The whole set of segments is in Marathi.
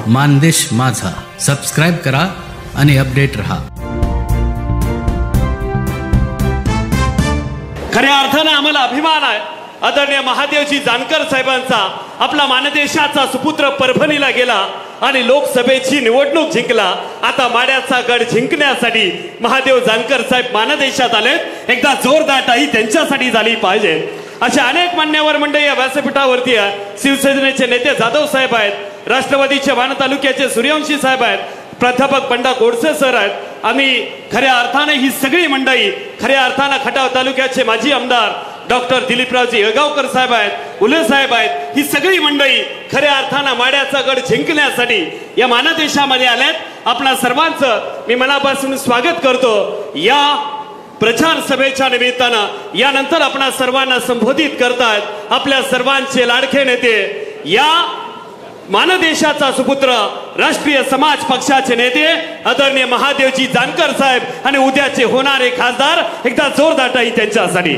मानदेश माझा सबस्क्राइब करा आणि अपडेट रहा। खऱ्या अर्थाने आम्हाला अभिमान आहे आदरणीय महादेवजी जानकर साहेबांचा। आपला मानदेशाचा सुपुत्र परभणीला गेला आणि लोकसभेची निवडणूक जिंकला। आता माड्याचा गड जिंकण्यासाठी महादेव जानकर साहेब मानदेशात आले। एकदा जोरदार टाळी त्यांच्यासाठी झाली पाहिजे। अशा अनेक मान्यवर मंडळी या व्यासपीठावरती आहे। शिवसेनेचे नेते जाधव साहेब आहेत, राष्ट्रवादीचे वाण तालुक्याचे सूर्यवंशी साहेब आहेत, प्राध्यापक बंडा गोडसे सर आहेत। आम्ही खऱ्या अर्थाने ही सगळी मंडळी खऱ्या अर्थाने खटाव तालुक्याचे माजी आमदार डॉक्टर दिलीपरावजी येळगावकर साहेब आहेत, उले साहेब आहेत। ही सगळी मंडळी खऱ्या अर्थाने माड्याचा गड जिंकण्यासाठी या मानदेशामध्ये आलेत। आपणा सर्वांचं मी मनापासून स्वागत करतो या प्रचार सभेच्या निमित्तानं। यानंतर आपणा सर्वांना संबोधित करतात आपल्या सर्वांचे लाडके नेते, या मानदेशाचा सुपुत्र राष्ट्रीय समाज पक्षाचे नेते आदरणीय महादेवजी जानकर साहेब आणि उद्याचे होणारे खासदार। एकदा जोरदार टाळी त्यांच्यासाठी।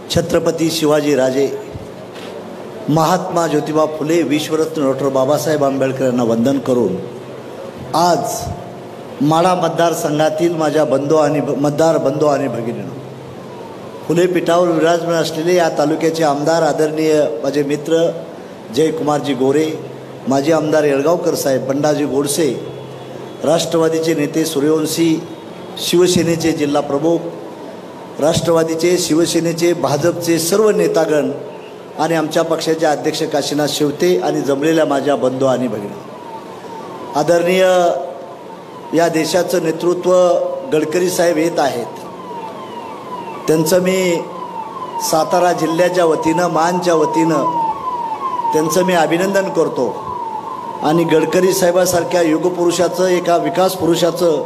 छत्रपती शिवाजी राजे, महात्मा ज्योतिबा फुले, विश्वरत्न डॉक्टर बाबासाहेब आंबेडकर यांना वंदन करून आज माढा मतदारसंघातील माझ्या मतदार बंधू आणि भगिनींनो, फुले पीठावर विराजमान असलेले या तालुक्याचे आमदार आदरणीय माझे मित्र जयकुमारजी गोरे, माजी आमदार येळगावकर साहेब, बंडाजी गोडसे, राष्ट्रवादीचे नेते सूर्यवंशी, शिवसेनेचे जिल्हा प्रमुख, राष्ट्रवादीचे, शिवसेनेचे, भाजपचे सर्व नेतागण आणि आमच्या पक्षाचे अध्यक्ष काशीनाथ शेवते आणि जमलेल्या माझ्या बंधू आणि भगिनी, आदरणीय या देशाचं नेतृत्व गडकरी साहेब येत आहेत। त्यांचं मी सातारा जिल्ह्याच्या वतीनं, मानच्या वतीनं त्यांचं मी अभिनंदन करतो। आणि गडकरी साहेबासारख्या युगपुरुषाचं, एका विकास पुरुषाचं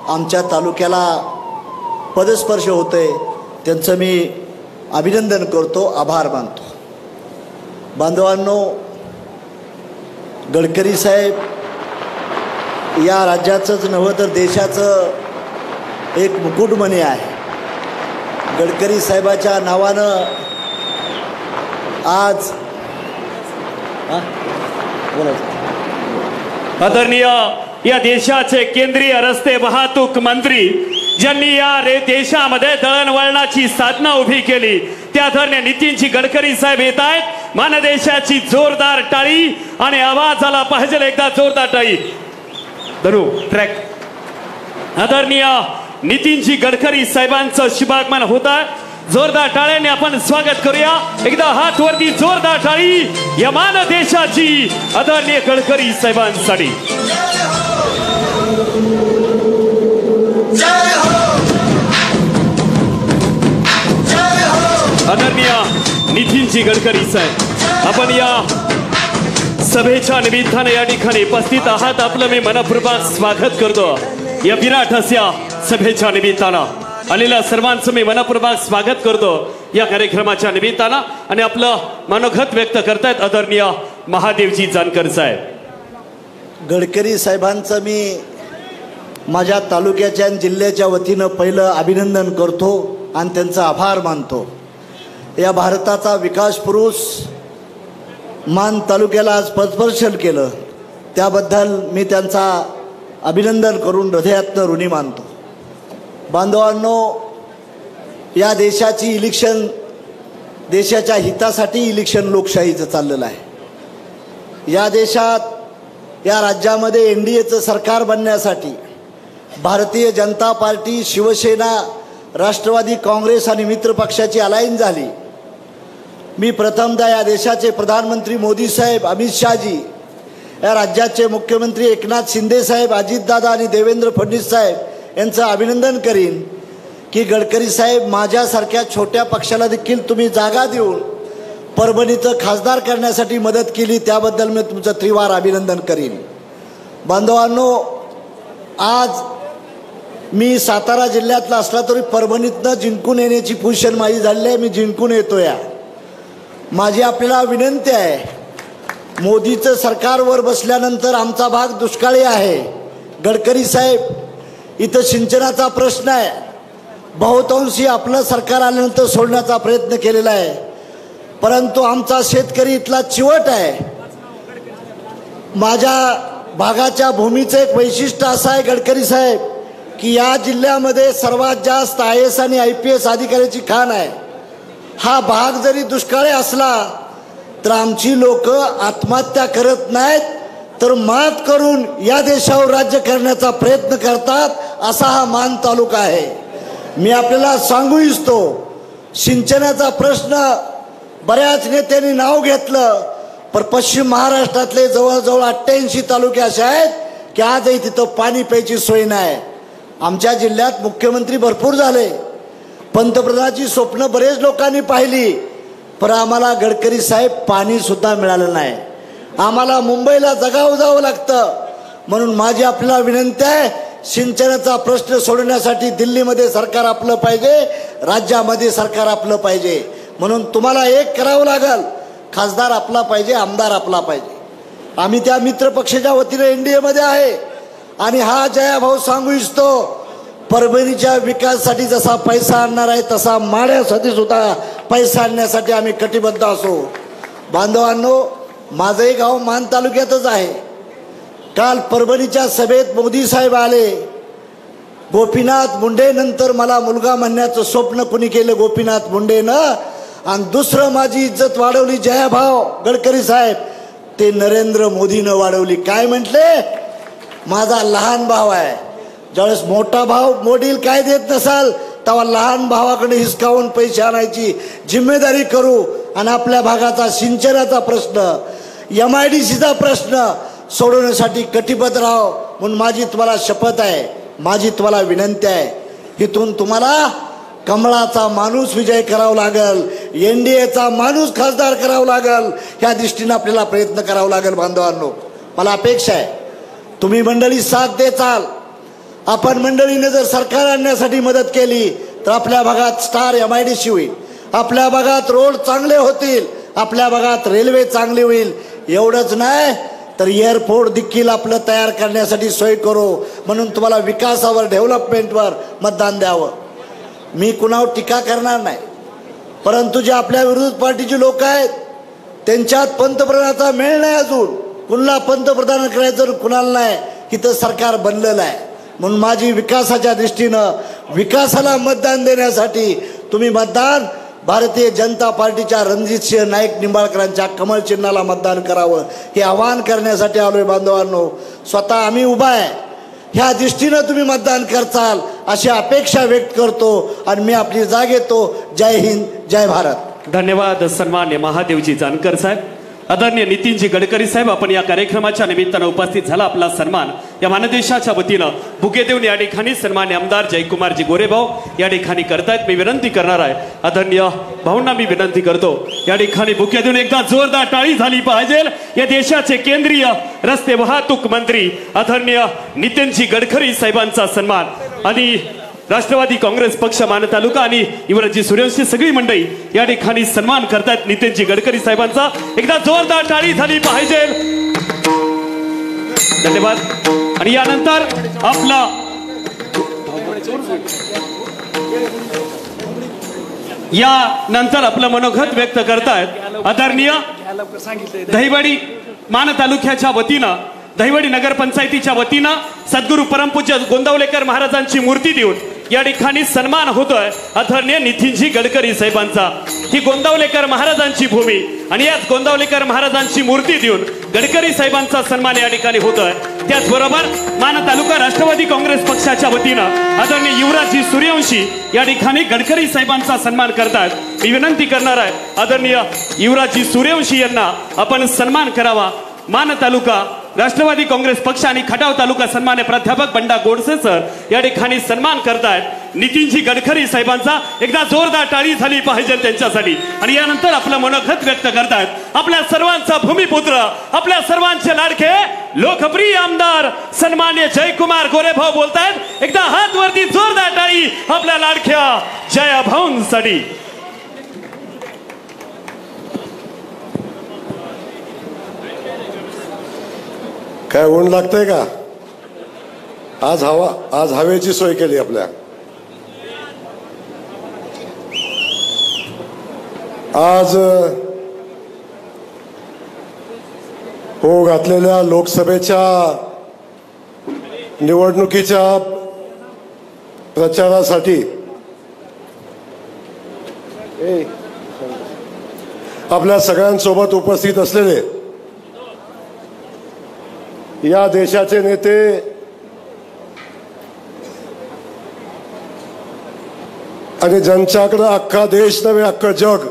आमच्या तालुक्याला पदस्पर्श होतंय, त्यांचं मी अभिनंदन करतो, आभार मानतो। बांधवांनो, गडकरी साहेब या राज्याचंच नव्हे तर देशाचं एक मुकुटमणी आहे। गडकरी साहेबाच्या नावानं आज आदरणीय या देशाचे केंद्रीय रस्ते वाहतूक मंत्री ज्यांनी या देशामध्ये दळणवळणाची साधना उभी केली, त्या आदरणीय नितीनजी गडकरी साहेब येत आहेत। मानदेशाची जोरदार टाळी आणि आवाज आला पाहिजे, एकदा जोरदार टाळी धरू ट्रॅक। आदरणीय नितीनजी गडकरी साहेबांचं शुभागमन होत आहे। जोरदार टाळ्याने आपण स्वागत करूया। एकदा हात वरती, जोरदार टाळी या मानदेशाची आदरणीय गडकरी साहेबांसाठी। आदरणीय नितीनजी गडकरी साहेब, आपण या सभेच्या निमित्ताने या ठिकाणी उपस्थित आहात, आपलं मी मनपूर्वक स्वागत करतो। या विराट अशा सभेच्या निमित्तानं आलेल्या सर्वांचं मी मनपूर्वक स्वागत करतो या कार्यक्रमाच्या निमित्तानं। आणि आपलं मनोगत व्यक्त करतायत आदरणीय महादेवजी जानकर साहेब। गडकरी साहेबांचं मी माझ्या तालुक्याच्या आणि जिल्ह्याच्या वतीनं पहिलं अभिनंदन करतो आणि त्यांचा आभार मानतो। या भारताचा विकास पुरुष मान तालुक्याला आज पदस्पर्शन केलं, त्याबद्दल मी त्यांचा अभिनंदन करून हृदयातनं ऋणी मानतो। बांधवांनो, या देशाची इलेक्शन, देशाच्या हितासाठी इलेक्शन लोकशाहीचं चाललेलं आहे। या देशात, या राज्यामध्ये एनडीएचं सरकार बनण्यासाठी भारतीय जनता पार्टी, शिवसेना, राष्ट्रवादी काँग्रेस आणि मित्र पक्षाची अलायन्स झाली। मी प्रथमदा या देशाचे प्रधानमंत्री मोदी साहेब, अमित शहाजी, या राज्याचे मुख्यमंत्री एकनाथ शिंदे साहेब, अजितदादा आणि देवेंद्र फडणवीस साहेब यांचं अभिनंदन करीन की गडकरी साहेब, माझ्यासारख्या छोट्या पक्षाला देखील तुम्ही जागा देऊन परभणीचं खासदार करण्यासाठी मदत केली, त्याबद्दल मी तुमचं त्रिवार अभिनंदन करीन। बांधवांनो, आज मी सातारा जिल्ह्यातला असला तरी परभणीतनं जिंकून येण्याची पोझिशन माझी झाली आहे। मी जिंकून येतोय। माझी आपल्याला विनंती आहे, मोदीचं सरकारवर बसल्यानंतर आमचा भाग दुष्काळी आहे। गडकरी साहेब, इथं सिंचनाचा प्रश्न आहे, बहुतांशी आपलं सरकार आल्यानंतर सोडण्याचा प्रयत्न केलेला आहे, परंतु आमचा शेतकरी इथला चिवट आहे. माझ्या भागाच्या भूमीचं एक वैशिष्ट्य असं आहे गडकरी साहेब की या जिल्ह्यामध्ये सर्वात जास्त IAS आणि IPS अधिकाऱ्याची खाण आहे. हा भाग जरी दुष्काळी असला तर आमची लोक आत्महत्या करत नाहीत, तर मात करून या देशावर राज्य करण्याचा प्रयत्न करतात. असा हा मान तालुका आहे. मी आपल्याला सांगू इच्छितो, सिंचनाचा प्रश्न बऱ्याच नेत्यांनी नाव घेतलं, पण पश्चिम महाराष्ट्रातले जवळजवळ 88 तालुके असे आहेत की आजही तिथं पाणी प्यायची सोय नाही. आमच्या जिल्ह्यात मुख्यमंत्री भरपूर झाले, पंतप्रधानाची स्वप्न बरेच लोकांनी पाहिली, पण आम्हाला गडकरी साहेब पाणी सुद्धा मिळालं नाही. आम्हाला मुंबईला जगावं जावं लागतं. म्हणून माझी आपल्याला विनंती आहे, सिंचनाचा प्रश्न सोडवण्यासाठी दिल्लीमध्ये सरकार आपलं पाहिजे, राज्यामध्ये सरकार आपलं पाहिजे. म्हणून तुम्हाला एक करावं लागेल, खासदार आपला पाहिजे, आमदार आपला पाहिजे. आम्ही त्या मित्र पक्षाच्या वतीने NDA मध्ये आहे आणि हा जयाभाऊ सांगू इच्छितो, परभणीच्या विकासासाठी जसा पैसा आणणार आहे तसा माड्यासाठी सुद्धा पैसा आणण्यासाठी आम्ही कटिबद्ध असो. बांधवांनो, माझंही गाव मान तालुक्यातच आहे. काल परभणीच्या सभेत मोदी साहेब आले. गोपीनाथ मुंडे नंतर मला मुलगा म्हणण्याचं स्वप्न कुणी केलं? गोपीनाथ मुंडेनं. आणि दुसरं माझी इज्जत वाढवली जयाभाऊ गडकरी साहेब, ते नरेंद्र मोदीनं वाढवली. काय म्हटले? माझा लहान भाव आहे. ज्यावेळेस मोठा भाव मोडील काय देत नसाल तेव्हा लहान भावाकडे हिसकावून पैसे आणायची जिम्मेदारी करू आणि आपल्या भागाचा सिंचनाचा प्रश्न, MIDCचा प्रश्न सोडवण्यासाठी कटिबद्ध राहो. म्हणून माझी तुम्हाला शपथ आहे, माझी तुम्हाला विनंती आहे, इथून तुम्हाला कमळाचा माणूस विजय करावा लागेल, NDAचा माणूस खासदार करावा लागेल. ह्या दृष्टीने आपल्याला प्रयत्न करावा लागेल. बांधवांनो, मला अपेक्षा आहे तुम्ही मंडळी साथ देचाल. आपण मंडळीने जर सरकार आणण्यासाठी मदत केली तर आपल्या भागात स्टार MIDC होईल, आपल्या भागात रोड चांगले होतील, आपल्या भागात रेल्वे चांगली होईल. एवढंच नाही तर एअरपोर्ट देखील आपलं तयार करण्यासाठी सोय करू. म्हणून तुम्हाला विकासावर, डेव्हलपमेंटवर मतदान द्यावं. मी कुणावर टीका करणार नाही, परंतु जे आपल्या विरोधी पार्टीचे लोक आहेत त्यांच्यात पंतप्रधानाचा मेळ नाही. अजून कुणाला पंतप्रधान करायचं कुणाला नाही. इथं सरकार बनलेलं आहे. म्हणून माझी विकासाच्या दृष्टीनं विकासाला मतदान देण्यासाठी तुम्ही मतदान भारतीय जनता पार्टीच्या रणजितसिंह नाईक निंबाळकरांच्या कमळ चिन्हाला मतदान करावं हे आवाहन करण्यासाठी आलोय. बांधवांनो, स्वतः आम्ही उभा आहे, ह्या दृष्टीनं तुम्ही मतदान करचाल अशी अपेक्षा व्यक्त करतो आणि मी आपली जाग येतो. जय हिंद, जय भारत. धन्यवाद सन्मान्य महादेवजी जानकर साहेब. आदरणीय नितीनजी गडकरी साहेब, आपण या कार्यक्रमाच्या निमित्तानं उपस्थित झाला. आपला सन्मान या मानदेशाच्या वतीनं बुके देऊन या ठिकाणी सन्मान्य आमदार जयकुमारजी गोरेभाऊ या ठिकाणी करतायत. मी विनंती करणार आहे, आदरणीय भाऊंना मी विनंती करतो, या ठिकाणी बुके देऊन एकदा जोरदार टाळी झाली पाहिजे. या देशाचे केंद्रीय रस्ते वाहतूक मंत्री आदरणीय नितीनजी गडकरी साहेबांचा सन्मान आणि राष्ट्रवादी काँग्रेस पक्ष मान तालुका आणि युवराजी सूर्यवंशी सगळी मंडळी या ठिकाणी सन्मान करतात नितीनजी गडकरी साहेबांचा. एकदा जोरदार टाळी झाली पाहिजे. धन्यवाद. आणि यानंतर आपला यानंतर आपलं मनोगत व्यक्त करतायत आदरणीय दहिवडी मान तालुक्याच्या वतीनं, दहिवडी नगरपंचायतीच्या वतीनं सद्गुरू परमपूज्य गोंदावलेकर महाराजांची मूर्ती देऊन या ठिकाणी सन्मान होतोय आदरणीय नितीनजी गडकरी साहेबांचा. ही गोंदावलेकर महाराजांची भूमी आणि याच गोंदावलेकर महाराजांची मूर्ती देऊन गडकरी साहेबांचा सन्मान या ठिकाणी होतोय. त्याचबरोबर मान तालुका राष्ट्रवादी काँग्रेस पक्षाच्या वतीनं आदरणीय युवराजी सूर्यवंशी या ठिकाणी गडकरी साहेबांचा सन्मान करतात. मी विनंती करणार आहे आदरणीय युवराजी सूर्यवंशी यांना आपण सन्मान करावा. मान तालुका राष्ट्रवादी काँग्रेस पक्ष आणि खटाव तालुका सन्मान्य प्राध्यापक बंडा गोडसे सर या ठिकाणी सन्मान करतायत नितीनजी गडकरी साहेबांचा. एकदा जोरदार टाळी झाली पाहिजे त्यांच्यासाठी. आणि यानंतर आपलं मनोगत व्यक्त करतायत आपल्या सर्वांचा भूमिपुत्र, आपल्या सर्वांचे लाडके लोकप्रिय आमदार सन्मान्य जयकुमार गोरेभाऊ बोलतायत. एकदा हात वरती, जोरदार टाळी आपल्या लाडक्या जयाभाऊंसाठी. काय ऊन लागतंय का? आज हवेची सोय केली आपल्या. आज हो घातलेल्या लोकसभेच्या निवडणुकीच्या प्रचारासाठी आपल्या सगळ्यांसोबत उपस्थित असलेले या देशाचे नेते, आणि ज्यांच्याकडे अख्खा देश नव्हे अख्खं जग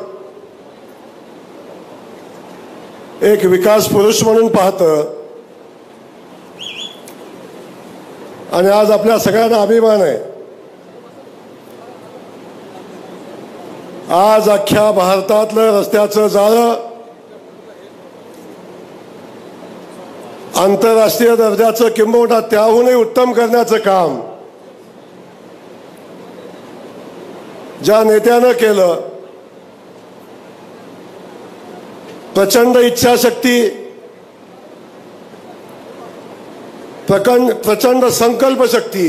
एक विकास पुरुष म्हणून पाहतं, आणि आज आपल्या सगळ्यांना अभिमान आहे, आज अख्ख्या भारतातलं रस्त्याचं जाळं आंतरराष्ट्रीय दर्जाचं किंबहुना त्याहूनही उत्तम करण्याचं काम ज्या नेत्यानं केलं, प्रचंड इच्छाशक्ती, प्रचंड संकल्पशक्ती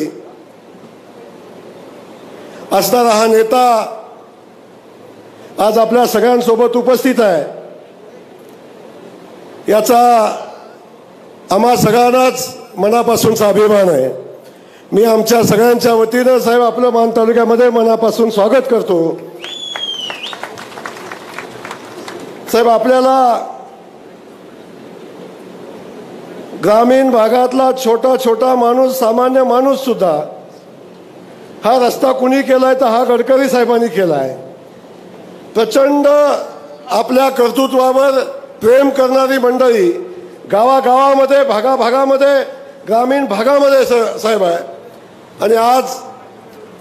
असणारा हा नेता आज आपल्या सगळ्यांसोबत उपस्थित आहे, याचा आम्हा सगळ्यांनाच मनापासूनचा अभिमान आहे. मी आमच्या सगळ्यांच्या वतीनं साहेब आपलं मान तालुक्यामध्ये मनापासून स्वागत करतो. साहेब, आपल्याला ग्रामीण भागातला छोटा छोटा माणूस, सामान्य माणूस सुद्धा हा रस्ता कुणी केलाय तर हा गडकरी साहेबांनी केलाय. प्रचंड आपल्या कर्तृत्वावर प्रेम करणारी मंडळी गावागावामध्ये, भागाभागामध्ये, ग्रामीण भागामध्ये साहेब आहे. आणि आज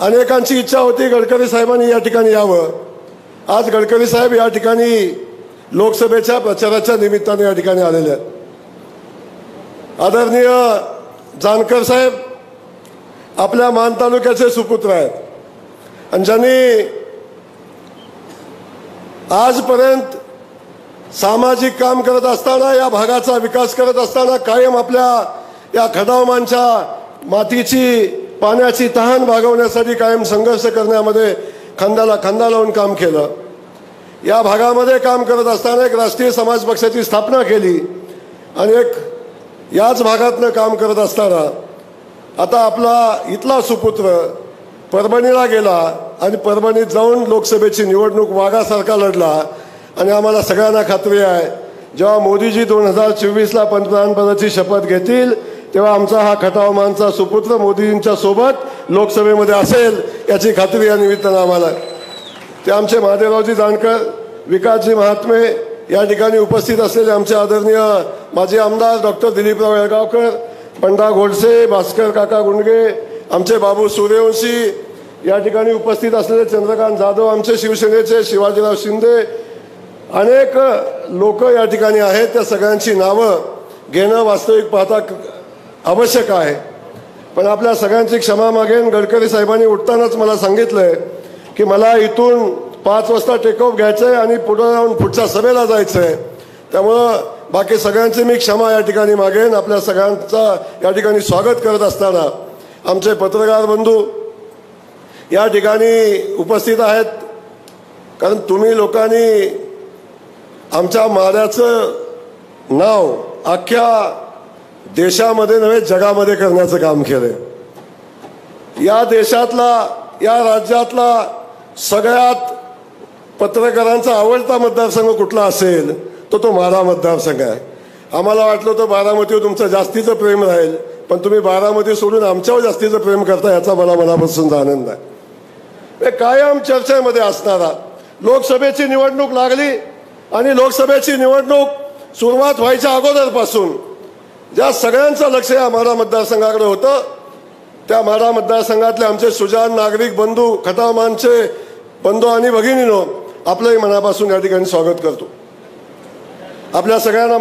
अनेकांची इच्छा होती गडकरी साहेबांनी या ठिकाणी यावं. आज गडकरी साहेब या ठिकाणी लोकसभेच्या प्रचाराच्या निमित्ताने या ठिकाणी आलेले आहेत. आदरणीय जानकर साहेब आपल्या मान तालुक्याचे सुपुत्र आहेत, आणि ज्यांनी आजपर्यंत सामाजिक काम करत असताना, या भागाचा विकास करत असताना कायम आपल्या या खडावमांच्या मातीची, पाण्याची तहान भागवण्यासाठी कायम संघर्ष करण्यामध्ये खांद्याला खांदा लावून काम केलं. या भागामध्ये काम करत असताना एक राष्ट्रीय समाज पक्षाची स्थापना केली, आणि एक याच भागातनं काम करत असताना आता आपला इथला सुपुत्र परभणीला गेला आणि परभणीत जाऊन लोकसभेची निवडणूक वाघासारखा लढला. आणि आम्हाला सगळ्यांना खात्री आहे जेव्हा मोदीजी 2024ला पंतप्रधानपदाची शपथ घेतील तेव्हा आमचा हा खटावमानचा सुपुत्र मोदीजींच्या सोबत लोकसभेमध्ये असेल याची खात्री या निमित्तानं आम्हाला. ते आमचे महादेवरावजी जानकर, विकासजी महात्मे, या ठिकाणी उपस्थित असलेले आमचे आदरणीय माजी आमदार डॉक्टर दिलीपराव येळगावकर, पंडा गोडसे, भास्कर काका गुंडगे, आमचे बाबू सूर्यवंशी, या ठिकाणी उपस्थित असलेले चंद्रकांत जाधव, आमचे शिवसेनेचे शिवाजीराव शिंदे, अनेक लोक या ठिकाणी आहेत. त्या सगळ्यांची नावं घेणं वास्तविक पाहता आवश्यक आहे, पण आपल्या सगळ्यांची क्षमा मागेन. गडकरी साहेबांनी उठतानाच मला सांगितलंय की मला इथून 5 वाजता टेकऑफ घ्यायचं आहे आणि पुढे जाऊन पुढच्या सभेला जायचं आहे. त्यामुळं बाकी सगळ्यांची मी क्षमा या ठिकाणी मागेन. आपल्या सगळ्यांचा या ठिकाणी स्वागत करत असताना आमचे पत्रकार बंधू या ठिकाणी उपस्थित आहेत, कारण तुम्ही लोकांनी आमच्या माऱ्याचं नाव अख्ख्या देशामध्ये नव्हे जगामध्ये करण्याचं काम केलंय. या देशातला, या राज्यातला सगळ्यात पत्रकारांचा आवडता मतदारसंघ कुठला असेल तो माढा मतदारसंघ आहे. आम्हाला वाटलं होतं बारामतीवर तुमचं जास्तीचं प्रेम राहील, पण तुम्ही बारामती सोडून आमच्यावर जास्तीचं प्रेम करता याचा मला मनापासून आनंद आहे. कायम चर्चेमध्ये असणारा, लोकसभेची निवडणूक लागली आणि लोकसभेची निवडणूक सुरुवात व्हायच्या अगोदरपासून ज्या सगळ्यांचं लक्ष या माढा मतदारसंघाकडे होतं, त्या माढा मतदारसंघातले आमचे सुजाण नागरिक बंधू, खटावमानचे बंधू आणि भगिनीनो, आपलंही मनापासून या ठिकाणी स्वागत करतो. आपल्या सगळ्यांना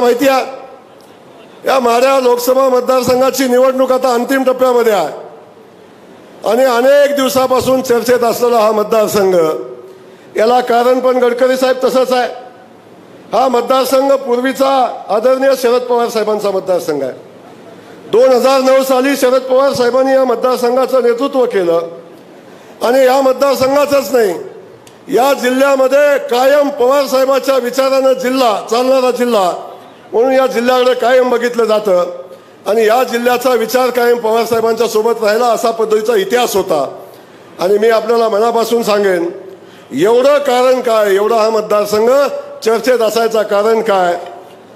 माहिती आहे, या माढा लोकसभा मतदारसंघाची निवडणूक आता अंतिम टप्प्यामध्ये आहे, आणि अनेक दिवसापासून चर्चेत असलेला हा मतदारसंघ, याला कारण पण गडकरी साहेब तसंच आहे. हा मतदारसंघ पूर्वीचा आदरणीय शरद पवार साहेबांचा मतदारसंघ आहे. 2009 साली शरद पवार साहेबांनी या मतदारसंघाचं नेतृत्व केलं, आणि या मतदारसंघाचंच नाही या जिल्ह्यामध्ये कायम पवार साहेबांच्या विचारानं जिल्हा चालणारा जिल्हा म्हणून या जिल्ह्याकडे कायम बघितलं जातं आणि या जिल्ह्याचा विचार कायम पवार साहेबांच्या सोबत राहिला असा पद्धतीचा इतिहास होता. आणि मी आपल्याला मनापासून सांगेन, एवढं कारण काय, एवढा हा मतदारसंघ चर्चेत असायचा कारण काय,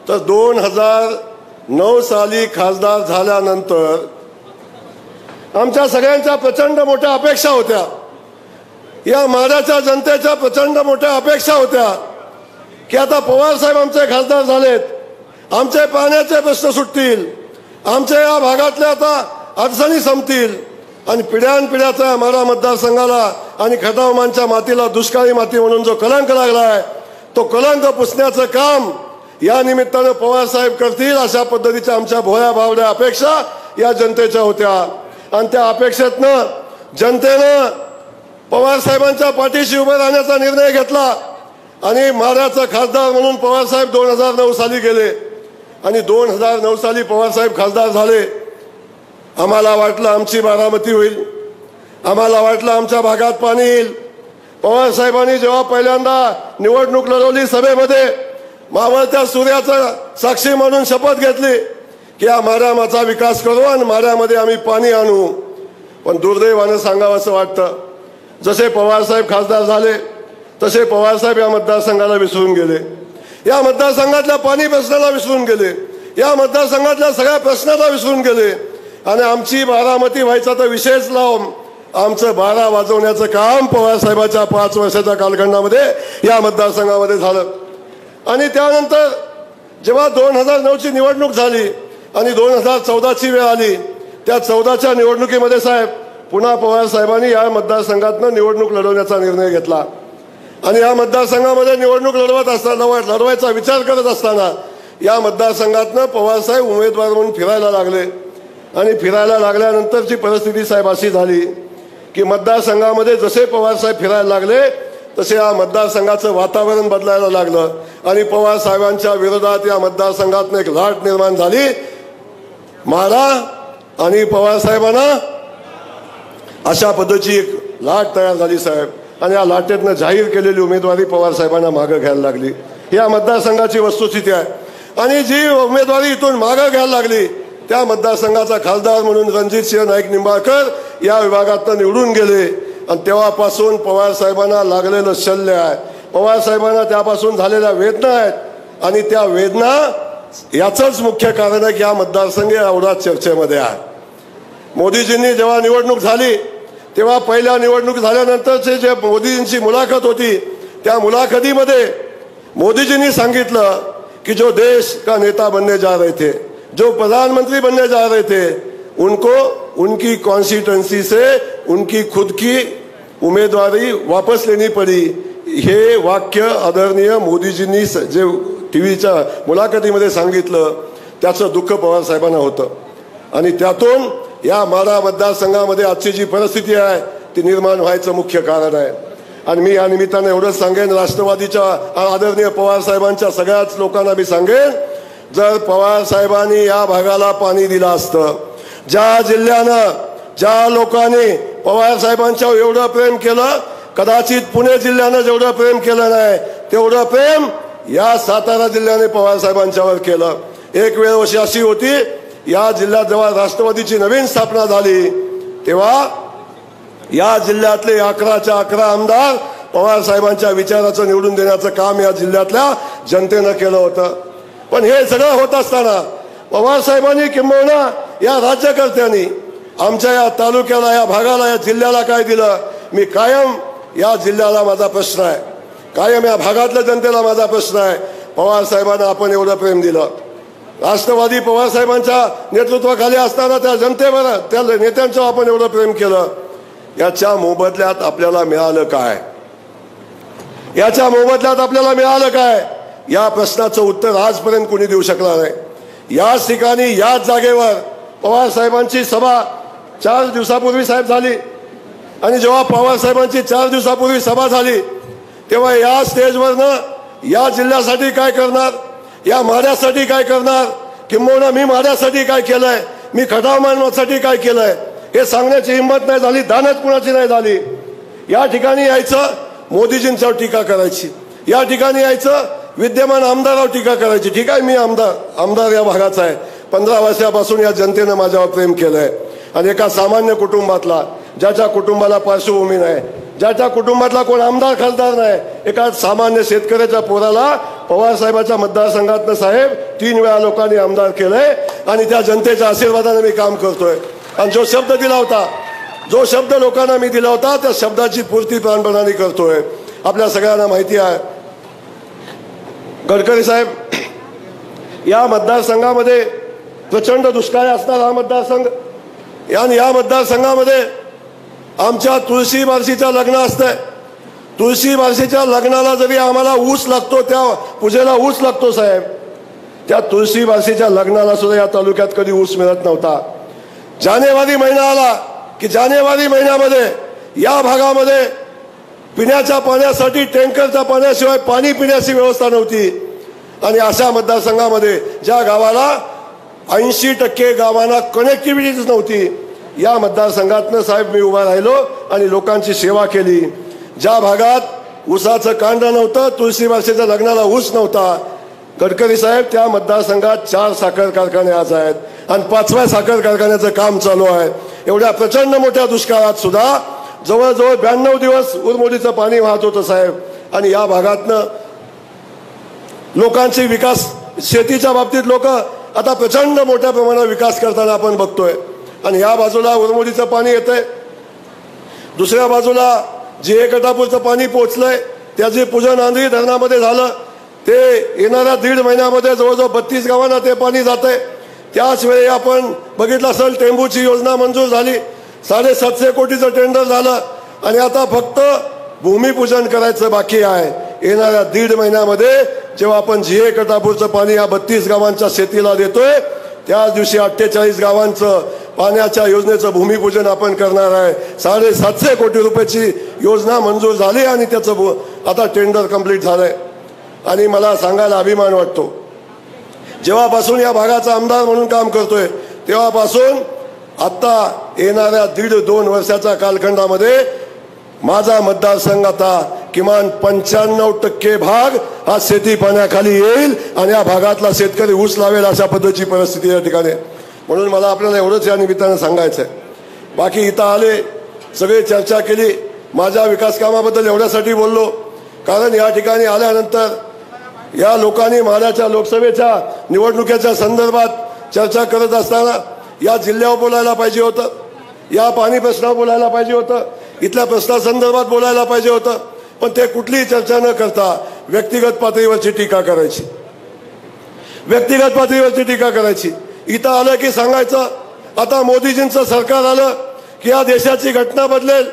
तर 2009 साली खासदार झाल्यानंतर आमच्या सगळ्यांच्या प्रचंड मोठ्या अपेक्षा होत्या. या माढ्याच्या जनतेच्या प्रचंड मोठ्या अपेक्षा होत्या की आता पवार साहेब आमचे खासदार झालेत, आमचे पाण्याचे प्रश्न सुटतील, आमच्या या भागातल्या आता अडचणी संपतील आणि पिढ्यानपिढ्याचा माढा मतदारसंघाला आणि खटावमानच्या मातीला दुष्काळी माती म्हणून जो कलंक लागलाय तो कलंक पुसण्याचं काम या निमित्तानं पवार साहेब करतील अशा पद्धतीच्या आमच्या भोळ्या भावड्या अपेक्षा या जनतेच्या होत्या. आणि त्या अपेक्षेतनं जनतेनं पवार साहेबांच्या पाठीशी उभे राहण्याचा निर्णय घेतला आणि माढ्याचा खासदार म्हणून पवार साहेब 2009 साली गेले आणि 2009 साली पवार साहेब खासदार झाले. आम्हाला वाटलं आमची बारामती होईल, आम्हाला वाटलं आमच्या भागात पाणी येईल. पवार साहेबांनी जेव्हा पहिल्यांदा निवडणूक लढवली सभेमध्ये मावळत्या सूर्याचा साक्षी म्हणून शपथ घेतली की या माढ्याचा विकास करू आणि माढ्यामध्ये आम्ही पाणी आणू. पण दुर्दैवानं सांगावं असं वाटतं, जसे पवार साहेब खासदार झाले तसे पवार साहेब या मतदारसंघाला विसरून गेले, या मतदारसंघातल्या पाणी प्रश्नाला विसरून गेले, या मतदारसंघातल्या सगळ्या प्रश्नाला विसरून गेले आणि आमची बारामती व्हायचा तर विशेष लावून आमचं 12 वाजवण्याचं काम पवार साहेबांच्या 5 वर्षाच्या कालखंडामध्ये या मतदारसंघामध्ये झालं. आणि त्यानंतर जेव्हा 2009ची निवडणूक झाली आणि 2014ची वेळ आली, त्या 14च्या निवडणुकीमध्ये साहेब पुन्हा पवार साहेबांनी या मतदारसंघातनं निवडणूक लढवण्याचा निर्णय घेतला आणि या मतदारसंघामध्ये निवडणूक लढवायचा विचार करत असताना या मतदारसंघातनं पवार साहेब उमेदवार म्हणून फिरायला लागले आणि फिरायला लागल्यानंतरची परिस्थिती साहेब अशी झाली की मतदारसंघामध्ये जसे पवार साहेब फिरायला लागले तसे या मतदारसंघाचं वातावरण बदलायला लागलं आणि पवार साहेबांच्या विरोधात या मतदारसंघातनं एक लाट निर्माण झाली. माढा आणि पवार साहेबांना अशा पद्धतीची एक लाट तयार झाली साहेब आणि या लाटेतनं जाहीर केलेली उमेदवारी पवार साहेबांना मागं घ्यायला लागली. या मतदारसंघाची वस्तुस्थिती आहे आणि जी उमेदवारी इथून मागं घ्यायला लागली त्या मतदारसंघाचा खासदार म्हणून रणजितसिंह नाईक निंबाळकर या विभागातनं निवडून गेले आणि तेव्हापासून पवार साहेबांना लागलेलं शल्य आहे, पवार साहेबांना त्यापासून झालेल्या वेदना आहेत आणि त्या वेदना याचंच मुख्य कारण आहे की हा मतदारसंघ एवढा चर्चेमध्ये आहे. मोदीजींनी जेव्हा निवडणूक झाली तेव्हा पहिल्या निवडणूक झाल्यानंतरचे जे मोदीजींची मुलाखत होती त्या मुलाखतीमध्ये मोदीजींनी सांगितलं कि जो देश का नेता बनने जा रहे थे, जो प्रधानमंत्री बनने जा रहे थे, उनको उनकी कॉन्स्टिट्यूएंसी से उनकी खुद की उमेदवारी वापस लेनी पड़ी. हे वाक्य आदरणीय मोदीजींनी जे टीव्हीच्या मुलाखतीमध्ये सांगितलं त्याचं दुःख पवार साहेबांना होतं आणि त्यातून या माढा मतदारसंघामध्ये आजची जी परिस्थिती आहे ती निर्माण व्हायचं मुख्य कारण आहे. आणि मी या निमित्ताने एवढंच सांगेन, राष्ट्रवादीच्या आदरणीय पवार साहेबांच्या सगळ्याच लोकांना मी सांगेन, जर पवार साहेबांनी या भागाला पाणी दिलं असतं, ज्या जिल्ह्यानं ज्या लोकांनी पवार साहेबांच्यावर एवढं प्रेम केलं, कदाचित पुणे जिल्ह्यानं जेवढं प्रेम केलं नाही तेवढं प्रेम या सातारा जिल्ह्याने पवार साहेबांच्यावर केलं. एक वेळ अशी होती, या जिल्ह्यात जेव्हा राष्ट्रवादीची नवीन स्थापना झाली तेव्हा या जिल्ह्यातले 11च्या 11 आमदार पवार साहेबांच्या विचाराचं निवडून देण्याचं काम या जिल्ह्यातल्या जनतेनं केलं होतं. पण हे सगळं होत असताना पवार साहेबांनी किंबहुना या राज्यकर्त्यांनी आमच्या या तालुक्याला, या भागाला, या जिल्ह्याला काय दिलं? मी कायम या जिल्ह्याला माझा प्रश्न आहे, कायम या भागातल्या जनतेला माझा प्रश्न आहे, पवार साहेबांना आपण एवढं प्रेम दिलं, राष्ट्रवादी पवार साहेबांच्या नेतृत्वाखाली असताना त्या जनतेवर, त्या नेत्यांचं आपण एवढं प्रेम केलं, याच्या मोबदल्यात आपल्याला मिळालं काय? याच्या मोबदल्यात आपल्याला मिळालं काय? या प्रश्नाचं उत्तर आजपर्यंत कोणी देऊ शकणार नाही. याच ठिकाणी याच जागेवर पवार साहेबांची सभा 4 दिवसापूर्वी साहेब झाली आणि जेव्हा पवार साहेबांची 4 दिवसापूर्वी सभा झाली तेव्हा या स्टेजवरनं या जिल्ह्यासाठी काय करणार, या माढ्यासाठी काय करणार, किंबहुना मी माढ्यासाठी काय केलंय, मी खटावमानसाठी काय केलंय हे सांगण्याची हिंमत नाही झाली, दानत कुणाची नाही झाली. या ठिकाणी यायचं मोदीजींच्यावर टीका करायची, या ठिकाणी यायचं विद्यमान आमदारावर टीका करायची. ठीक आहे, मी आमदार या भागाचा आहे, 15 वर्षापासून या जनतेनं माझ्यावर प्रेम केलंय. आणि एका सामान्य कुटुंबातला, ज्याच्या कुटुंबाला पार्श्वभूमी नाही, ज्याच्या कुटुंबातला कोण आमदार खासदार नाही, एका सामान्य शेतकऱ्याच्या पोराला पवार साहेबाच्या मतदारसंघातनं साहेब 3 वेळा लोकांनी आमदार केलंय. आणि त्या जनतेच्या आशीर्वादाने मी काम करतोय. आणि जो शब्द दिला होता, जो शब्द लोकांना मी दिला होता, त्या शब्दाची पूर्ती प्राणपणाने करतोय. आपल्या सगळ्यांना माहिती आहे, गडकरी साहेब, या मतदारसंघामध्ये प्रचंड दुष्काळ असणारा हा मतदारसंघ. आणि या मतदारसंघामध्ये आमच्या तुळशी बारशीचं लग्न असतंय. तुळशी बारशीच्या लग्नाला जरी आम्हाला ऊस लागतो, त्या पूजेला ऊस लागतो साहेब, त्या तुळशी बारशीच्या लग्नाला सुद्धा या तालुक्यात कधी ऊस मिळत नव्हता. जानेवारी महिना आला की जानेवारी महिन्यामध्ये या भागामध्ये पिण्याच्या पाण्यासाठी टँकरच्या पाण्याशिवाय पाणी पिण्याची व्यवस्था नव्हती. आणि अशा मतदारसंघामध्ये ज्या गावाला 80% गावांना कनेक्टिव्हिटीच नव्हती, या मतदारसंघातनं साहेब मी उभा राहिलो आणि लोकांची सेवा केली. ज्या भागात ऊसाचं कांड नव्हतं, तुळशी बारशीच्या लग्नाला ऊस नव्हता, गडकरी साहेब त्या मतदारसंघात 4 साखर कारखाने आज आहेत आणि 5व्या साखर कारखान्याचं काम चालू आहे. एवढ्या प्रचंड मोठ्या दुष्काळात सुद्धा जवळजवळ 92 दिवस उरमोडीचं पाणी वाहत होतं साहेब. आणि या भागातनं लोकांची विकास, शेतीच्या बाबतीत लोक आता प्रचंड मोठ्या प्रमाणात विकास करताना आपण बघतोय. आणि या बाजूला उरमोडीचं पाणी येतंय, दुसऱ्या बाजूला जे कटापूरचं पाणी पोचलंय, त्याचे पूजन आंध्री धरणामध्ये झालं. ते येणाऱ्या 1.5 महिन्यामध्ये जवळजवळ 32 गावांना ते पाणी जातंय. त्याच वेळी आपण बघितलं असेल, टेंबूची योजना मंजूर झाली, 750 कोटीचं टेंडर झालं. आणि आता फक्त भूमिपूजन करायचं बाकी आहे. येणाऱ्या 1.5 महिन्यामध्ये जेव्हा आपण जीए कटापूरचं पाणी या 32 गावांच्या शेतीला देतोय, त्याच दिवशी 48 गावांचं पाण्याच्या योजनेचं भूमिपूजन आपण करणार आहे. 750 कोटी रुपयाची योजना मंजूर झाली आणि त्याचं आता टेंडर कंप्लीट झालंय. आणि मला सांगायला अभिमान वाटतो, जेव्हापासून या भागाचा आमदार म्हणून काम करतोय तेव्हापासून आता येणाऱ्या 1.5-2 वर्षाच्या कालखंडामध्ये माझा मतदारसंघ आता किमान 95% भाग हा शेती पाण्याखाली येईल आणि या भागातला शेतकरी ऊस लावेल अशा पद्धतीची परिस्थिती या ठिकाणी. म्हणून मला आपल्याला एवढंच या निमित्तानं सांगायचं आहे. बाकी इथं आले, सगळे चर्चा केली, माझ्या विकास कामाबद्दल एवढ्यासाठी बोललो कारण या ठिकाणी आल्यानंतर या लोकांनी माढ्याच्या लोकसभेच्या निवडणुकीच्या संदर्भात चर्चा करत असताना या जिल्ह्यावर बोलायला पाहिजे होतं, या पाणी प्रश्नावर बोलायला पाहिजे होतं, इथल्या प्रश्नासंदर्भात बोलायला पाहिजे होतं. पण ते कुठलीही चर्चा न करता व्यक्तिगत पातळीवरची टीका करायची, व्यक्तिगत पातळीवरची टीका करायची. इथं आलं की सांगायचं आता मोदीजींचं सरकार आलं की या देशाची घटना बदलेल,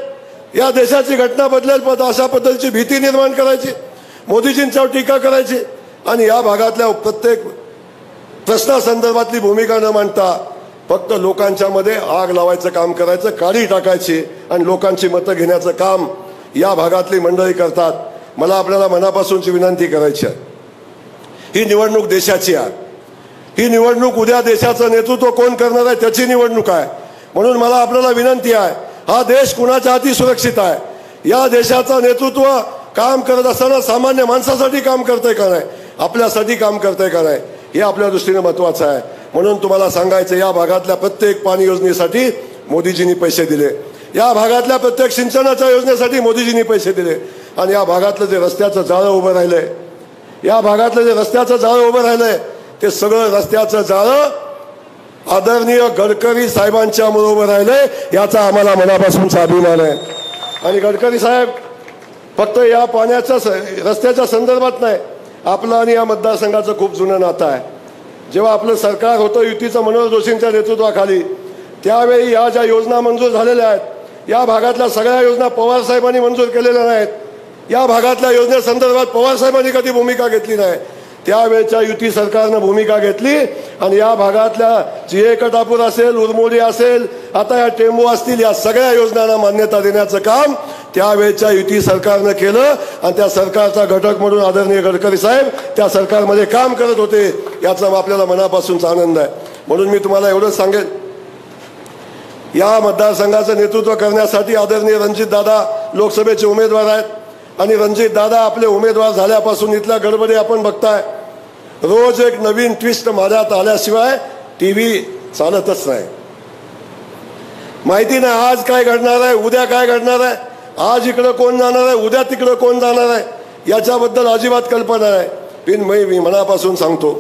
या देशाची घटना बदलेल, पण अशा पद्धतीची भीती निर्माण करायची, मोदीजींच्यावर टीका करायची. आणि या भागातल्या प्रत्येक प्रश्नासंदर्भातली भूमिका न मांडता फक्त लोकांच्या मध्ये आग लावायचं काम करायचं, काडी टाकायची आणि लोकांची मतं घेण्याचं काम या भागातली मंडळी करतात. मला आपल्याला मनापासूनची विनंती करायची आहे, ही निवडणूक देशाची आहे, ही निवडणूक उद्या देशाचं नेतृत्व कोण करणार आहे त्याची निवडणूक आहे. म्हणून मला आपल्याला विनंती आहे, हा देश कुणाच्या हाती सुरक्षित आहे, या देशाचं नेतृत्व काम करत असताना सामान्य माणसासाठी काम करतंय का नाही, आपल्यासाठी काम करतंय का नाही, हे आपल्या दृष्टीने महत्वाचं आहे. म्हणून तुम्हाला सांगायचं, या भागातल्या प्रत्येक पाणी योजनेसाठी मोदीजींनी पैसे दिले, या भागातल्या प्रत्येक सिंचनाच्या योजनेसाठी मोदीजींनी पैसे दिले. आणि या भागातलं जे रस्त्याचं जाळं उभं राहिलंय, या भागातलं जे रस्त्याचं जाळं उभं राहिलंय ते सगळं रस्त्याचं जाळं आदरणीय गडकरी साहेबांच्यामुळे उभं राहिलंय, याचा आम्हाला मनापासूनचा अभिमान आहे. आणि गडकरी साहेब फक्त या पाण्याच्या रस्त्याच्या संदर्भात नाही, आपलं आणि या मतदारसंघाचं खूप जुनं नातं आहे. जेव्हा आपलं सरकार होतं युतीचं मनोहर जोशींच्या नेतृत्वाखाली, त्यावेळी या ज्या योजना मंजूर झालेल्या आहेत, या भागातल्या सगळ्या योजना पवार साहेबांनी मंजूर केलेल्या नाहीत. या भागातल्या योजनेसंदर्भात पवार साहेबांनी कधी भूमिका घेतली नाही. त्यावेळच्या युती सरकारनं भूमिका घेतली आणि या भागातल्या जीए कटापूर असेल, उरमोडी असेल, आता या टेंबू असतील, या सगळ्या योजनांना मान्यता देण्याचं काम त्यावेळच्या युती सरकारनं केलं. आणि त्या सरकारचा घटक म्हणून आदरणीय गडकरी साहेब त्या सरकारमध्ये काम करत होते, याचा आपल्याला मनापासूनचा आनंद आहे. म्हणून मी तुम्हाला एवढंच सांगेन, या मतदारसंघाचं नेतृत्व करण्यासाठी आदरणीय रणजित दादा लोकसभेचे उमेदवार आहेत. आणि रणजित दादा आपले उमेदवार झाल्यापासून इथल्या गडबडी आपण बघताय. रोज एक नवीन ट्विस्ट माझ्यात आल्याशिवाय टीव्ही चालतच नाही. माहिती नाही आज काय घडणार आहे, उद्या काय घडणार आहे, आज इकडं कोण जाणार आहे, उद्या तिकडं कोण जाणार आहे, याच्याबद्दल अजिबात कल्पना नाही. पण मी मनापासून सांगतो,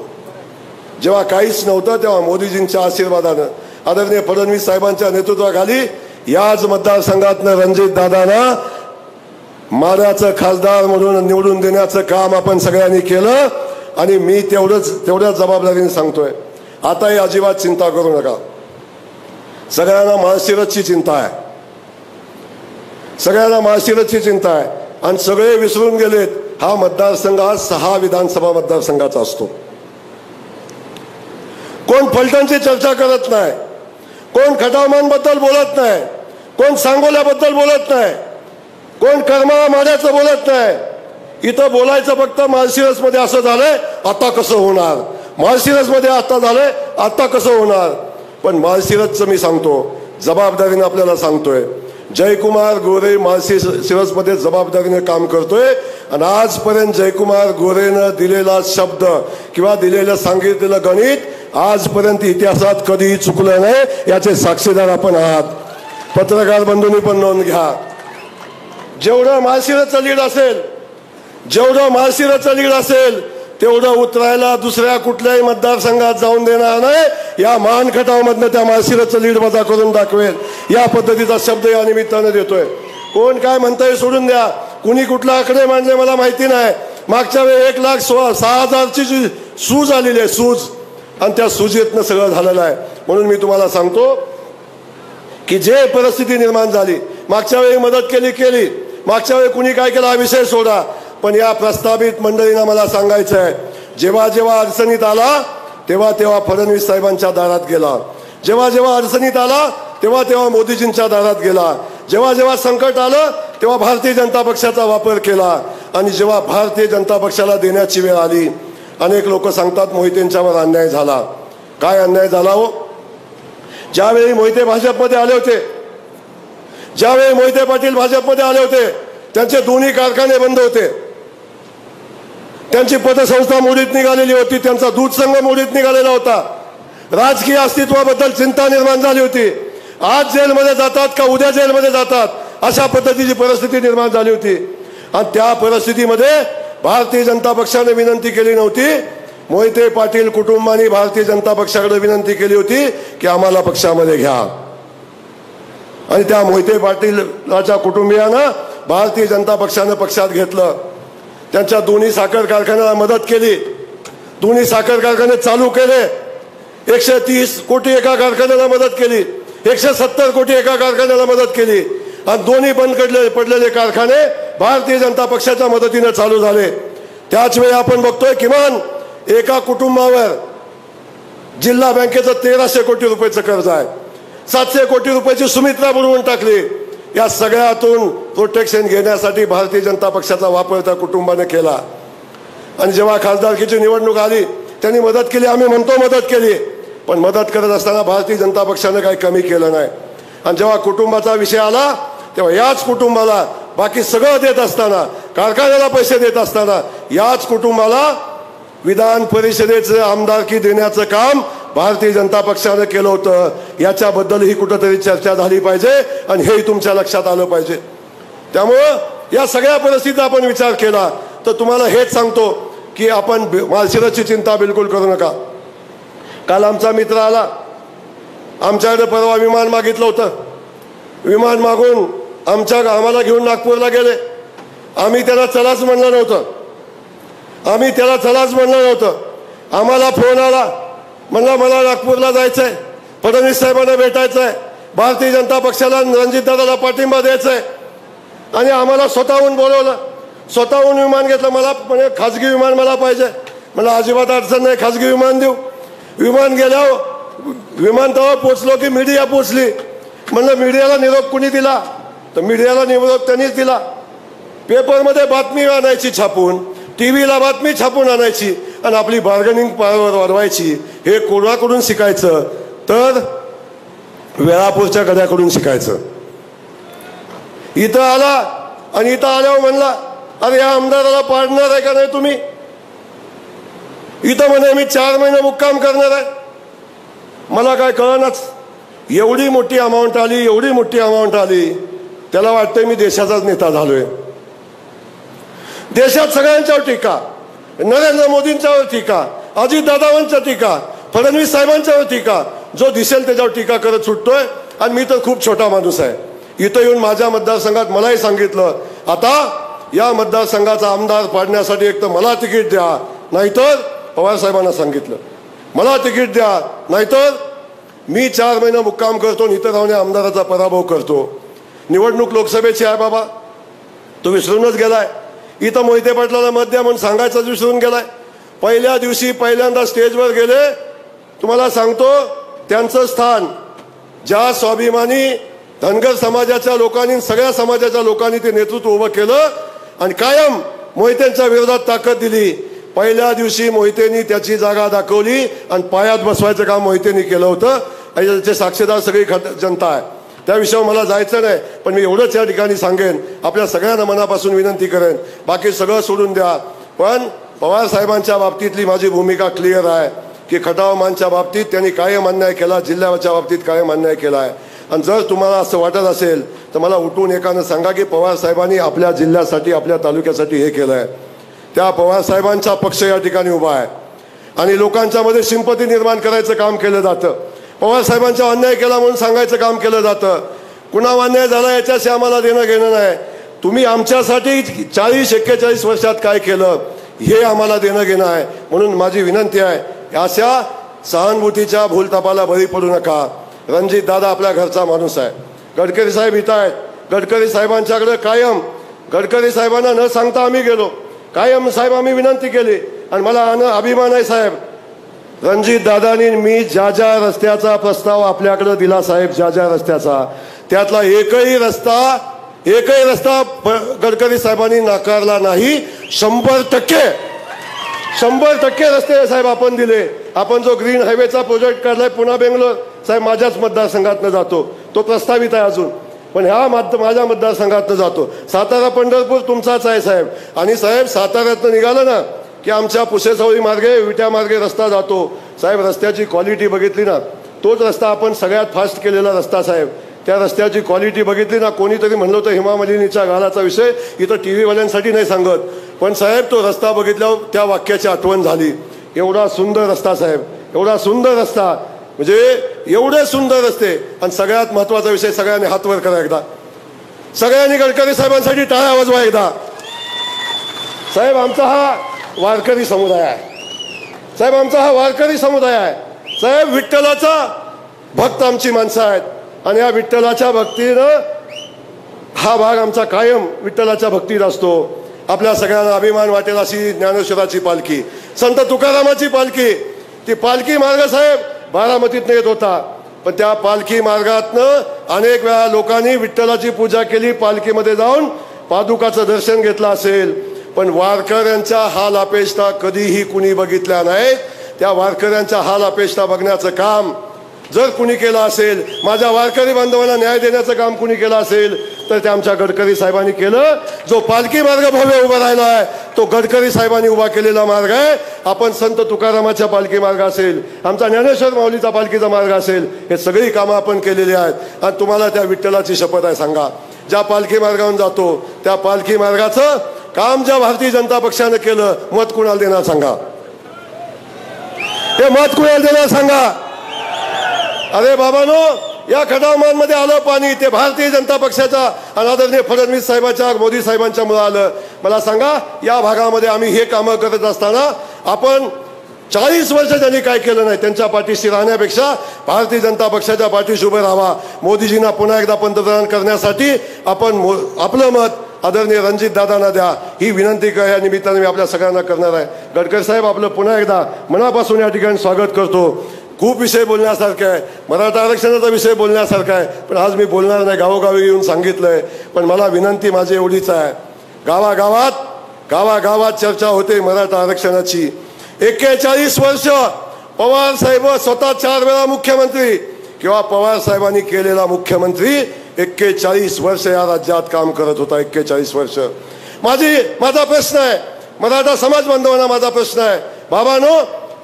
जेव्हा काहीच नव्हतं तेव्हा मोदीजींच्या आशीर्वादानं आदरणीय फडणवीस साहेबांच्या नेतृत्वाखाली याच मतदारसंघातनं रणजित दादांना माड्याचं खासदार म्हणून निवडून देण्याचं काम आपण सगळ्यांनी केलं. आणि मी तेवढ्याच जबाबदारीने सांगतोय, आताही अजिबात चिंता करू नका. सगळ्यांना माळशिरसची चिंता आहे, सगळ्यांना माळशिरसची चिंता आहे. आणि सगळे विसरून गेलेत, हा मतदारसंघ हा 6 विधानसभा मतदारसंघाचा असतो. कोण फलटणची चर्चा करत नाही, कोण खटावमानबद्दल बोलत नाही, कोण सांगोल्याबद्दल बोलत नाही, कोण करमाळा माड्याचं बोलत नाही. इथं बोलायचं फक्त माळशिरसमध्ये असं झालंय आता कसं होणार, माळशिरसमध्ये आता झालंय आता कसं होणार. पण माळशिरसचं मी सांगतो, जबाबदारीने आपल्याला सांगतोय, जयकुमार गोरे माळशिरसमध्ये जबाबदारीने काम करतोय. आणि आजपर्यंत जयकुमार गोरेनं दिलेला शब्द किंवा दिलेलं सांगितलेलं गणित आजपर्यंत इतिहासात कधीही चुकलं नाही, याचे साक्षीदार आपण आहात. पत्रकार बंधूंनी पण नोंद घ्या. जेवढं माळशिरसचं लीड असेल, जेवढं माळशिरसचं लीड असेल तेवढं उतरायला दुसऱ्या कुठल्याही मतदारसंघात जाऊन देणार नाही. या मानखटावमधनं त्या माळशिरसचं लीड वजा करून दाखवेल, या पद्धतीचा शब्द या निमित्तानं देतोय. कोण काय म्हणताय सोडून द्या, कुणी कुठला आकडे मांडले मला माहिती नाही. मागच्या वेळी 1,06,000ची जी सूज आलेली आहे, सूज, आणि त्या सुजीतनं सगळं झालेलं आहे. म्हणून मी तुम्हाला सांगतो की जे परिस्थिती निर्माण झाली, मागच्या वेळी मदत केली, मागच्या वेळी कुणी काय केलं हा विषय सोडा. पण या प्रस्तावित मंडळींना मला सांगायचं आहे, जेव्हा जेव्हा अडचणीत आला तेव्हा फडणवीस साहेबांच्या दारात गेला, जेव्हा जेव्हा अडचणीत आला तेव्हा मोदीजींच्या दारात गेला, जेव्हा जेव्हा संकट आलं तेव्हा भारतीय जनता पक्षाचा वापर केला. आणि जेव्हा भारतीय जनता पक्षाला देण्याची वेळ आली, अनेक लोक सांगतात मोहितेंच्यावर अन्याय झाला. काय अन्याय झाला हो? ज्यावेळी मोहिते भाजपमध्ये आले होते, ज्यावेळी मोहिते पाटील भाजपमध्ये आले होते, त्यांचे दोन्ही कारखाने बंद होते, त्यांची पतसंस्था मोडीत निघालेली होती, त्यांचा दूध संघ मोडीत निघालेला होता, राजकीय अस्तित्वाबद्दल चिंता निर्माण झाली होती. आज जेलमध्ये जातात का उद्या जेलमध्ये जातात अशा पद्धतीची परिस्थिती निर्माण झाली होती. आणि त्या परिस्थितीमध्ये भारतीय जनता पक्षाने विनंती केली नव्हती, मोहिते पाटील कुटुंबाने भारतीय जनता पक्षाकडे विनंती केली होती की आम्हाला पक्षामध्ये घ्या. आणि त्या मोहिते पाटीलच्या कुटुंबियांना भारतीय जनता पक्षानं पक्षात घेतलं. त्यांच्या दोन्ही साखर कारखान्याला मदत केली, दोन्ही साखर कारखाने चालू केले. 130 कोटी एका कारखान्याला मदत केली, 170 कोटी एका कारखान्याला मदत केली. आणि दोन्ही बंद पडलेले कारखाने भारतीय जनता पक्षाच्या मदतीने चालू झाले. त्याच वेळी आपण बघतोय किमान एका कुटुंबावर जिल्हा बँकेचं 1300 कोटी रुपयाचं कर्ज आहे, 700 कोटी रुपयाची सुमित्रा बुडवून टाकली. या सगळ्यातून प्रोटेक्शन घेण्यासाठी भारतीय जनता पक्षाचा वापर त्या कुटुंबाने केला. आणि जेव्हा खासदारकीची निवडणूक आली त्यांनी मदत केली, आम्ही म्हणतो मदत केली, पण मदत करत असताना भारतीय जनता पक्षाने काही कमी केलं नाही. आणि जेव्हा कुटुंबाचा विषय आला तेव्हा याच कुटुंबाला बाकी सगळं देत असताना, कारखान्याला पैसे देत असताना, याच कुटुंबाला विधान परिषदेचं आमदारकी देण्याचं काम भारतीय जनता पक्षाने केलं होतं. याच्याबद्दलही कुठंतरी चर्चा झाली पाहिजे आणि हेही तुमच्या लक्षात आलं पाहिजे. त्यामुळं या सगळ्या परिस्थितीचा आपण विचार केला तर तुम्हाला हेच सांगतो की आपण माळशिरसची चिंता बिलकुल करू नका. काल आमचा मित्र आला, आमच्याकडे परवा विमान मागितलं होतं, विमान मागून आम्हाला घेऊन नागपूरला गेले. आम्ही त्याला चलाच म्हणलं नव्हतं, आम्हाला फोन आला, म्हणला मला नागपूरला जायचंय, फडणवीस साहेबांना भेटायचंय, भारतीय जनता पक्षाला रणजितदादाला पाठिंबा द्यायचंय. आणि आम्हाला स्वतःहून बोलवलं, स्वतःहून विमान घेतलं. मला म्हणजे खाजगी विमान मला पाहिजे. मला अजिबात अडचण नाही, खाजगी विमान देऊ. विमान गेल्यावर विमानतळावर पोचलो की मीडिया पोचली. म्हणलं मीडियाला निरोप कुणी दिला? तर मीडियाला निरोप त्यांनीच दिला. पेपरमध्ये बातमी आणायची छापून, टीव्हीला बातमी छापून आणायची आणि आपली बार्गेनिंग पॉवर वाढवायची. हे कोणाकडून शिकायचं? तर वेळापूरच्या गड्याकडून शिकायचं. इथं आला आणि इथं आल्यावर म्हणला अरे या आमदाराला पाडणार आहे का नाही तुम्ही? इथं म्हणे मी 4 महिने मुक्काम करणार आहे. मला काय कळनाच. एवढी मोठी अमाऊंट आली, एवढी मोठी अमाऊंट आली, त्याला वाटतंय मी देशाचाच नेता झालोय. देशात सगळ्यांच्यावर टीका, नरेंद्र मोदींच्यावर टीका, अजितदादांच्या टीका, फडणवीस साहेबांच्यावर टीका, जो दिसेल त्याच्यावर टीका करत सुटतोय. आणि मी तर खूप छोटा माणूस आहे. इथं येऊन माझ्या मतदारसंघात मलाही सांगितलं, आता या मतदारसंघाचा आमदार पाडण्यासाठी एक तर मला तिकीट द्या, नाहीतर पवार साहेबांना सांगितलं मला तिकीट द्या, नाहीतर मी 4 महिने मुक्काम करतो आणि इथं राहून आमदाराचा पराभव करतो. निवडणूक लोकसभेची आहे बाबा, तो विसरूनच गेलाय. इथं मोहिते पाटलाला मत द्या म्हणून सांगायचंच विसरून गेलाय. पहिल्या दिवशी पहिल्यांदा स्टेजवर गेले. तुम्हाला सांगतो, त्यांचं स्थान ज्या स्वाभिमानी धनगर समाजाच्या लोकांनी, सगळ्या समाजाच्या लोकांनी ते नेतृत्व उभं केलं आणि कायम मोहितेंच्या विरोधात ताकद दिली. पहिल्या दिवशी मोहितेंनी त्याची जागा दाखवली आणि पायात बसवायचं काम मोहितेंनी केलं होतं. आणि त्याचे साक्षीदार सगळी जनता आहे. त्या विषयावर मला जायचं नाही, पण मी एवढंच या ठिकाणी सांगेन, आपल्या सगळ्यांना मनापासून विनंती करेन, बाकी सगळं सोडून द्या. पण पवार साहेबांच्या बाबतीतली माझी भूमिका क्लिअर आहे की खटाव मानच्या बाबतीत त्यांनी कायम अन्याय केला, जिल्ह्याच्या बाबतीत कायम अन्याय केला आहे. आणि जर तुम्हाला असं वाटत असेल तर मला उठून एकानं सांगा की पवार साहेबांनी आपल्या जिल्ह्यासाठी, आपल्या तालुक्यासाठी हे केलं आहे. त्या पवार साहेबांचा पक्ष या ठिकाणी उभा आहे आणि लोकांच्या मध्ये सिंपती निर्माण करायचं काम केलं जातं. पवार साहेबांचा अन्याय केला म्हणून सांगायचं काम केलं जातं. कुणा अन्याय झाला याच्याशी आम्हाला देणं घेणं नाही. तुम्ही आमच्यासाठी 40-41 वर्षात काय केलं हे आम्हाला देणं घेणं आहे. म्हणून माझी विनंती आहे, अशा सहानुभूतीच्या भूलथापाला बळी पडू नका. रणजित दादा आपल्या घरचा माणूस आहे. गडकरी साहेब इथं आहेत. गडकरी साहेबांच्याकडे कायम, गडकरी साहेबांना न सांगता आम्ही गेलो. कायम साहेब आम्ही विनंती केली आणि मला अभिमान आहे साहेब, रणजित दादांनी मी ज्या ज्या रस्त्याचा प्रस्ताव आपल्याकडे दिला साहेब, ज्या ज्या रस्त्याचा, त्यातला एकही रस्ता गडकरी साहेबांनी नाकारला नाही. 100% रस्ते साहेब आपण दिले. आपण जो ग्रीन हायवेचा प्रोजेक्ट काढलाय पुणा बेंगलोर साहेब, माझ्याच मतदारसंघातनं जातो, तो प्रस्तावित आहे अजून, पण ह्या माझ्या मतदारसंघातनं जातो. सातारा पंढरपूर तुमचाच आहे साहेब. आणि साहेब साताऱ्यातनं निघालं ना की आमच्या पुसेसावळी मार्गे, विट्या मार्गे रस्ता जातो साहेब. रस्त्याची क्वालिटी बघितली ना, तोच रस्ता आपण सगळ्यात फास्ट केलेला रस्ता साहेब. त्या रस्त्याची क्वालिटी बघितली ना, कोणीतरी म्हणलं होतं हेमामालिनीच्या गालाचा विषय, इथं TV वाल्यांसाठी नाही सांगत, पण साहेब तो रस्ता बघितल्यावर त्या वाक्याची आठवण झाली. एवढा सुंदर रस्ता साहेब, एवढा सुंदर रस्ता, म्हणजे एवढे सुंदर रस्ते. आणि सगळ्यात महत्वाचा विषय, सगळ्यांनी हात वर करा एकदा, सगळ्यांनी गडकरी साहेबांसाठी टाळ्या वाजवा एकदा. साहेब आमचा हा वारकरी समुदाय आहे साहेब, आमचा हा वारकरी समुदाय आहे साहेब. विठ्ठलाचा भक्त आमची माणसं आहेत आणि या विठ्ठलाच्या भक्तीनं हा भाग आमचा कायम विठ्ठलाच्या भक्तीत असतो. आपल्या सगळ्यांना अभिमान वाटेल अशी ज्ञानेश्वराची पालखी, संत तुकारामाची पालखी, ती पालखी मार्ग साहेब बारामतीतनं येत होता. पण त्या पालखी मार्गातनं अनेक वेळा लोकांनी विठ्ठलाची पूजा केली, पालखीमध्ये जाऊन पादुकाचं दर्शन घेतलं असेल. पण वारकऱ्यांच्या हाल अपेष्टा कधीही कुणी बघितल्या नाहीत. त्या वारकऱ्यांच्या हाल अपेष्टा बघण्याचं काम जर कुणी केलं असेल, माझ्या वारकरी बांधवांना न्याय देण्याचं काम कुणी केलं असेल तर ते आमच्या गडकरी साहेबांनी केलं. जो पालखी मार्ग भव्य उभा राहिला आहे तो गडकरी साहेबांनी उभा केलेला मार्ग आहे. आपण संत तुकारामाच्या पालखी मार्ग असेल, आमचा ज्ञानेश्वर माऊलीचा पालखीचा मार्ग असेल, हे सगळी कामं आपण केलेली आहेत. आणि तुम्हाला त्या विठ्ठलाची शपथ आहे, सांगा ज्या पालखी मार्गावरून जातो त्या पालखी मार्गाचं काम ज्या भारतीय जनता पक्षानं केलं, मत कुणाला देणार सांगा, हे मत कुणाला देणार सांगा. अरे बाबानो, या खटावमानमध्ये आलं पाणी ते भारतीय जनता पक्षाच्या आणि आदरणीय फडणवीस साहेबांच्या, मोदी साहेबांच्या मुळे आलं. मला सांगा, या भागामध्ये आम्ही हे कामं करत असताना आपण 40 वर्ष त्यांनी काय केलं नाही. त्यांच्या पाठीशी राहण्यापेक्षा भारतीय जनता पक्षाच्या पाठीशी उभे राहावा. मोदीजींना पुन्हा एकदा पंतप्रधान करण्यासाठी आपण आपलं मत आदरणीय रणजित दादांना द्या, ही विनंती या निमित्ताने मी आपल्या सगळ्यांना करणार आहे. गडकरी साहेब, आपलं पुन्हा एकदा मनापासून या ठिकाणी स्वागत करतो. खूप विषय बोलण्यासारखा आहे, मराठा आरक्षणाचा विषय बोलण्यासारखा आहे, पण आज मी बोलणार नाही, गावोगावी येऊन सांगितलंय. पण मला विनंती माझी एवढीच आहे, गावागावात चर्चा होते मराठा आरक्षणाची. 41 वर्ष पवार साहेब स्वतः 4 वेळा मुख्यमंत्री, किंवा पवार साहेबांनी केलेला मुख्यमंत्री 41 वर्ष या राज्यात काम करत होता. 41 वर्ष. माझा प्रश्न आहे, मराठा समाज बांधवांना माझा प्रश्न आहे, बाबांनो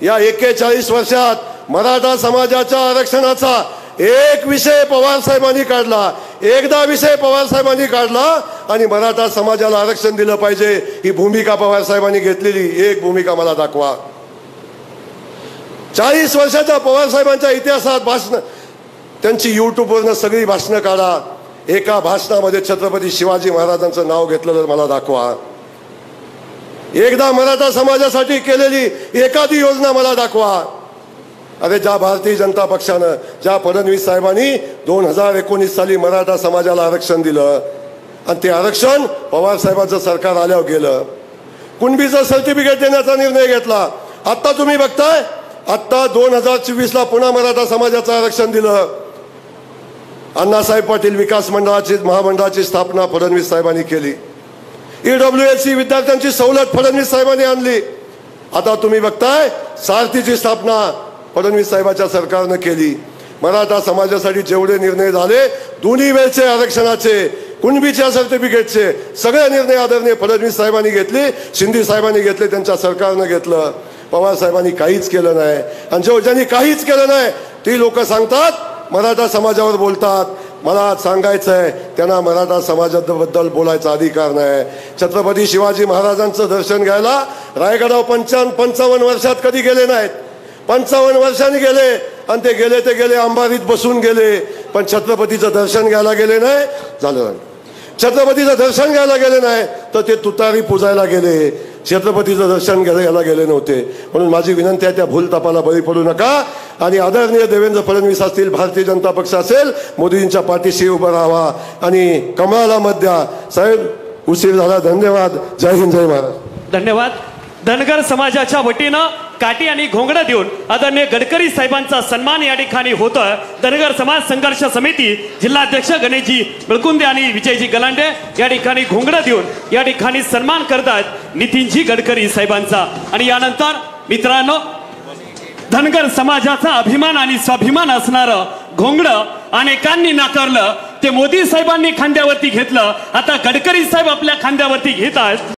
या 41 वर्षात मराठा समाजाच्या आरक्षणाचा एक विषय पवार साहेबांनी काढला, एकदा विषय पवार साहेबांनी काढला आणि मराठा समाजाला आरक्षण दिलं पाहिजे ही भूमिका पवार साहेबांनी घेतलेली एक भूमिका मला दाखवा. 40 वर्षाच्या पवार साहेबांच्या इतिहासात भाषण, त्यांची युट्यूबवरनं सगळी भाषणं काढा, एका भाषणामध्ये छत्रपती शिवाजी महाराजांचं नाव घेतलेलं मला दाखवा. एकदा मराठा समाजासाठी केलेली एखादी योजना मला दाखवा. अरे ज्या भारतीय जनता पक्षानं, ज्या फडणवीस साहेबांनी 2019 साली मराठा समाजाला आरक्षण दिलं आणि ते आरक्षण पवार साहेबांचं सरकार आल्यावर गेलं, कुणबीचं सर्टिफिकेट देण्याचा निर्णय घेतला. आता तुम्ही बघताय, आता 2024ला पुन्हा मराठा समाजाचं आरक्षण दिलं. अण्णासाहेब पाटील विकास महामंडळाची स्थापना फडणवीस साहेबांनी केली. EWSC विद्यार्थ्यांची सवलत फडणवीस साहेबांनी आणली. आता तुम्ही बघताय सारथीची स्थापना फडणवीस साहेबांच्या सरकारनं केली. मराठा समाजासाठी जेवढे निर्णय झाले, दोन्ही वेळचे आरक्षणाचे, कुणबीच्या सर्टिफिकेटचे, सगळे निर्णय आदरणीय फडणवीस साहेबांनी घेतले, शिंदे साहेबांनी घेतले, त्यांच्या सरकारनं घेतलं. पवार साहेबांनी काहीच केलं नाही. आणि ज्यांनी काहीच केलं नाही ती लोक सांगतात मराठा समाजावर बोलतात. मला सांगायचं आहे, त्यांना मराठा समाजाबद्दल बोलायचा अधिकार नाही. छत्रपती शिवाजी महाराजांचं दर्शन घ्यायला रायगडावर 55 वर्षात कधी गेले नाहीत. 55 वर्षांनी गेले आणि ते गेले अंबारीत बसून गेले, पण छत्रपतीचं दर्शन घ्यायला गेले नाही. झालं, छत्रपतीचं दर्शन घ्यायला गेले नाही तर ते तुतारी पुजायला गेले, छत्रपतीचं दर्शन घ्यायला गेले नव्हते. म्हणून माझी विनंती आहे, त्या भूलतापाला बळी पडू नका आणि आदरणीय देवेंद्र फडणवीस असतील, भारतीय जनता पक्ष असेल, मोदींच्या पाठीशी उभं राहावा आणि कमळाला मत द्या. साहेब उशीर झाला, धन्यवाद. जय हिंद, जय महाराज. धन्यवाद. धनगर समाजाच्या वतीनं काठी आणि घोंगडं देऊन आदरणीय गडकरी साहेबांचा सन्मान या ठिकाणी होतोय. धनगर समाज संघर्ष समिती जिल्हाध्यक्ष गणेशजी बिळकुंदे आणि विजयजी गलांडे या ठिकाणी घोंगडं देऊन या ठिकाणी सन्मान करतात नितीनजी गडकरी साहेबांचा. आणि यानंतर मित्रांनो, धनगर समाजाचा अभिमान आणि स्वाभिमान असणारं घोंगडं अनेकांनी नाकारलं, ते मोदी साहेबांनी खांद्यावरती घेतलं, आता गडकरी साहेब आपल्या खांद्यावरती घेत आहेत.